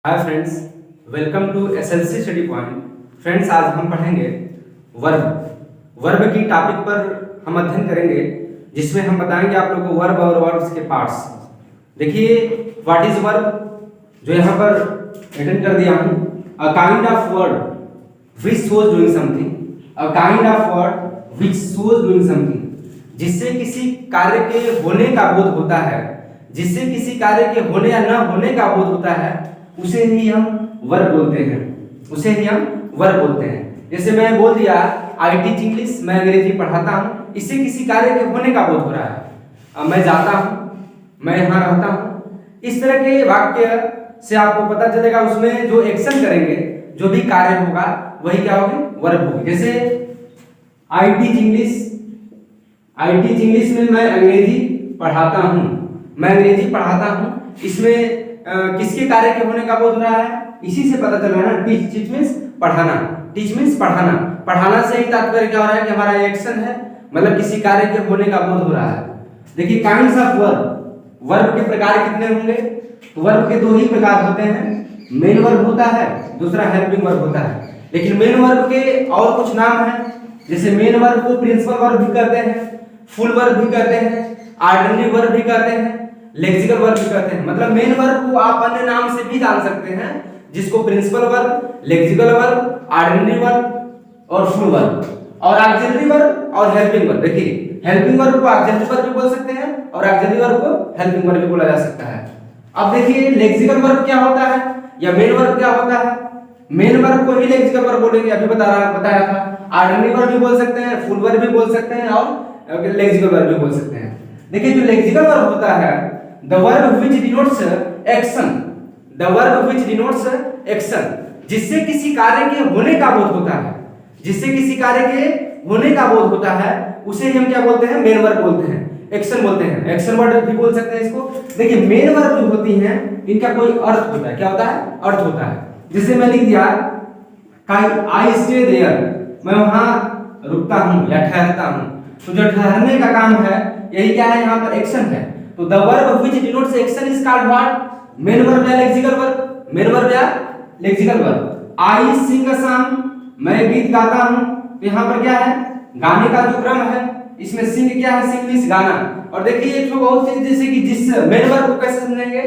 Hi friends, welcome to SLC study point. Friends, आज हम पढ़ेंगे वर्ब की टॉपिक पर हम अध्ययन करेंगे, जिसमें हम बताएंगे आप लोगों को वर्ब और वर्ब्स के पार्ट्स। देखिए, व्हाट इज वर्ब, जो यहाँ पर रिटन कर दिया हूँ, a kind of word which shows doing something, a kind of word which shows doing something, जिससे किसी कार्य के होने का बोध होता है, जिससे किसी कार्य के होने या न होने का बोध होता है, उसे ही हम वर्ब बोलते हैं। उसे ही हम वर्ब बोलते हैं। जैसे मैं बोल दिया आई टीच इंग्लिश, मैं अंग्रेजी पढ़ाता हूँ, इससे किसी कार्य के होने का बोध हो रहा है। मैं जाता हूँ, मैं यहाँ रहता हूँ, इस तरह के वाक्य से आपको पता चलेगा उसमें जो एक्शन करेंगे, जो भी कार्य होगा, वही क्या होगी, वर्ब होगी। जैसे I teach English, I teach English में मैं अंग्रेजी पढ़ाता हूँ, मैं अंग्रेजी पढ़ाता हूँ, इसमें किसके कार्य के होने का बोध हो रहा है, इसी से पता चल रहा है ना। टीच मीन्स पढ़ाना, टीच मीन्स पढ़ाना, पढ़ाना से ही तात्पर्य क्या हो रहा है कि हमारा एक्शन है, मतलब किसी कार्य के होने का बोध हो रहा है। देखिए, काइंड्स ऑफ वर्ब, वर्ब के प्रकार कितने होंगे? तो वर्ब के दो ही प्रकार होते हैं, मेन वर्ब होता है, दूसरा हेल्पिंग वर्ब होता है। लेकिन मेन वर्ब के और कुछ नाम हैं, जैसे मेन वर्ब को प्रिंसिपल वर्ब भी कहते हैं, फुल वर्ब भी कहते हैं, ऑर्डिनरी वर्ब भी कहते हैं, लेक्सिकल वर्ब भी कहते हैं। मतलब मेन वर्ब को आप अन्य नाम से भी जान सकते हैं, जिसको principal verb, lexical verb, ordinary verb और फुल वर्ब, और ऑक्सिलरी वर्ब और हेल्पिंग वर्ब। देखिए, हेल्पिंग वर्ब को ऑक्सिलरी वर्ब भी बोल सकते हैं और ऑक्सिलरी वर्ब को हेल्पिंग वर्ब भी बोला जा सकता है। अब देखिए, लेक्सिकल वर्ब क्या होता है या मेन वर्ब क्या होता है? मेन वर्ब को ही लेक्सिकल वर्ब बोलेंगे, अभी बताया था। ऑर्डिनरी वर्ब भी बोल सकते हैं, फुल वर्ब भी बोल सकते हैं और लेक्सिकल वर्ब भी बोल सकते हैं। देखिए, जो लेक्सिकल वर्ब होता है, the verb which denotes action, the verb which denotes action, जिससे किसी कार्य के होने का बोध होता है, जिससे किसी कार्य के होने का बोध होता है, उसे हम क्या बोलते हैं, मेन वर्ब बोलते हैं, एक्शन बोलते हैं, एक्शन वर्ड भी बोल सकते हैं इसको। देखिए, मेन वर्ब जो होती हैं, इनका कोई अर्थ होता है, क्या होता है, अर्थ होता है। जैसे मैं लिख दिया आई स्टे देयर, मैं वहां रुकता हूं या ठहरता हूं, तो जो ठहरने का काम है, यही क्या है, यहाँ पर एक्शन है। तो the verb which denotes action is called what? Main verb या लेक्सिकल वर्ब, मेन वर्ब या lexical verb. I sing a song, मैं गीत गाता हूं, तो यहाँ पर क्या है, गाने का जो क्रम है, इसमें sing क्या है, sing मींस गाना। और देखिए, एक तो बहुत चीज, जैसे कि जिस मेन वर्ब को कैसे समझेंगे,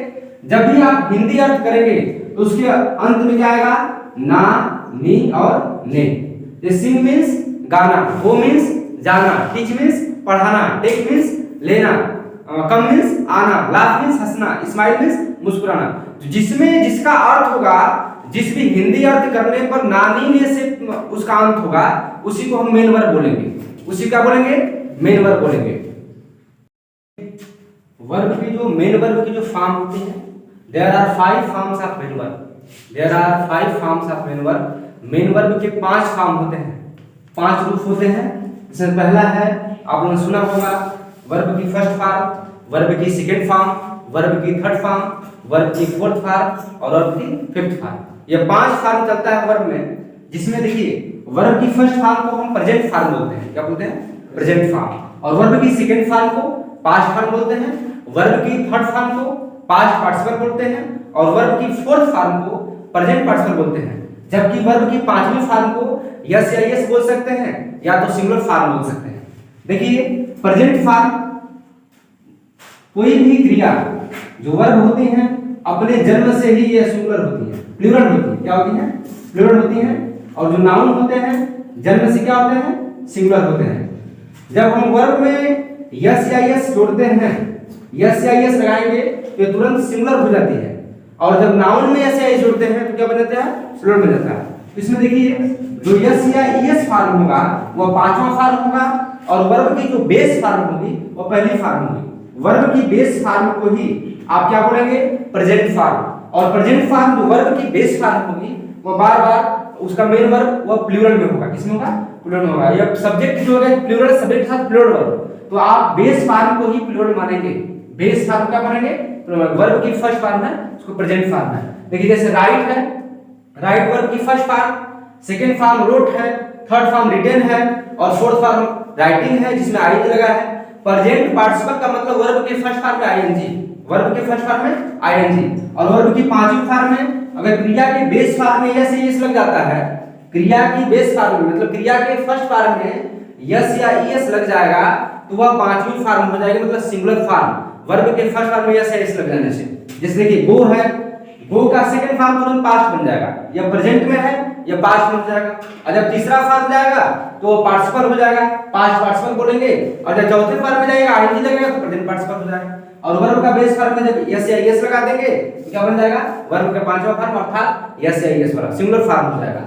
जब भी आप हिंदी अर्थ करेंगे तो उसके अंत में क्या आएगा, ना, नी और ने। ये sing मींस गाना, go मींस जाना, teach मींस पढ़ाना, take मींस लेना, कम मींस आना, लाफ मींस हंसना, स्माइल मींस मुस्कुराना। जिसमें जिसका अर्थ होगा, जिस भी हिंदी अर्थ करने पर नानी ने से उसका अंत होगा, उसी को हम मेन वर्ब बोलेंगे, उसी का बोलेंगे मेन वर्ब बोलेंगे। वर्ब की जो मेन वर्ब की जो फॉर्म होती है, there are 5 forms of main verb, there are 5 forms of main verb. Main verb के 5 फॉर्म होते हैं, 5 रूप होते हैं। इसमें पहला है, आप लोगों ने सुना होगा, वर्ब की फर्स्ट फॉर्म, वर्ब की सेकंड फॉर्म, वर्ब की थर्ड फॉर्म, वर्ब की फोर्थ फॉर्म और वर्ब की फिफ्थ फॉर्म। ये 5 फॉर्म चलता है वर्ब में, जिसमें देखिए, वर्ब की फर्स्ट फॉर्म को हम प्रेजेंट फॉर्म बोलते हैं, क्या बोलते हैं, प्रेजेंट फॉर्म। और वर्ब की सेकंड फॉर्म को पास्ट फॉर्म बोलते हैं, वर्ब की थर्ड फॉर्म को पास्ट पार्टिसिपल बोलते हैं, और वर्ब की फोर्थ फॉर्म को प्रेजेंट पार्टिसिपल बोलते हैं। जबकि वर्ब की पांचवी फॉर्म को यस या यस बोल सकते हैं, या तो सिंगुलर फॉर्म बोल सकते हैं। देखिए, प्रेजेंट फॉर्म, कोई भी क्रिया जो वर्ब होती हैं, अपने जन्म से ही ये सिंगुलर होती है, प्लूरल होती है, क्या होती है, प्लूरल होती है। और जो नाउन होते हैं, जन्म से क्या होते हैं, सिंगुलर होते हैं। जब हम वर्ब में यस या यस जोड़ते हैं, यस या यस लगाएंगे तो तुरंत सिंगुलर हो जाती है, और जब नाउन में यस या यस जोड़ते हैं तो क्या बन जाता है, प्लूरल बन जाता है। इसमें देखिए, जो यस या यस फॉर्म होगा वो 5वां फॉर्म होगा, और वर्ब की जो बेस फॉर्म होगी वो पहली फॉर्म होगी। वर्ब की बेस फॉर्म को ही आप क्या बोलेंगे, प्रेजेंट फॉर्म। और प्रेजेंट फॉर्म जो वर्ब की बेस फॉर्म होगी, वो बार बार उसका मेन वर्ब वो प्लूरल में होगा, किसमें होगा, प्लूरल में होगा। या सब्जेक्ट जो है प्लूरल, सब्जेक्ट के साथ प्लूरल वर्ब, तो आप बेस फॉर्म को ही प्लूरल मानेंगे। बेस फॉर्म क्या मानेंगे, वर्ब की फर्स्ट फॉर्म है, उसको प्रेजेंट फॉर्म है। देखिए, जैसे राइट है, राइट वर्ब की first form, second form wrote है, थर्ड फॉर्म रिटेन है, और फोर्थ फॉर्म राइटिंग है, जिसमें आईएनजी लगा है। प्रेजेंट पार्टिसिपल का मतलब वर्ब के फर्स्ट फॉर्म में आईएनजी, वर्ब के फर्स्ट फॉर्म में आईएनजी, और वर्ब की पांचवी फॉर्म में अगर क्रिया के बेस फॉर्म में यस या ईएस लग जाता है, क्रिया की बेस फॉर्म में मतलब क्रिया के फर्स्ट फॉर्म में यस या ईएस लग जाएगा तो वह पांचवी फॉर्म हो जाएगी, मतलब सिंगुलर फॉर्म वर्ब के फर्स्ट फॉर्म में यस या ईएस लग जाने से। जैसे देखिए गो है, गो का सेकंड फॉर्म तुरंत पास्ट बन जाएगा, या प्रेजेंट में है या पास्ट बन जाएगा, और जब तीसरा फॉर्म जाएगा तो पार्टिसिपल हो जाएगा, पास्ट पार्टिसिपल बोलेंगे, और जब चौथे फॉर्म में जाएगा आईएनजी लगेगा तो प्रेजेंट पार्टिसिपल हो जाएगा। और वर्ब का बेस फॉर्म में जब यस या ईएस लगा देंगे तो क्या बन जाएगा, वर्ब का पांचवा फॉर्म अर्थात यस या ईएस वाला सिंगुलर फॉर्म हो जाएगा।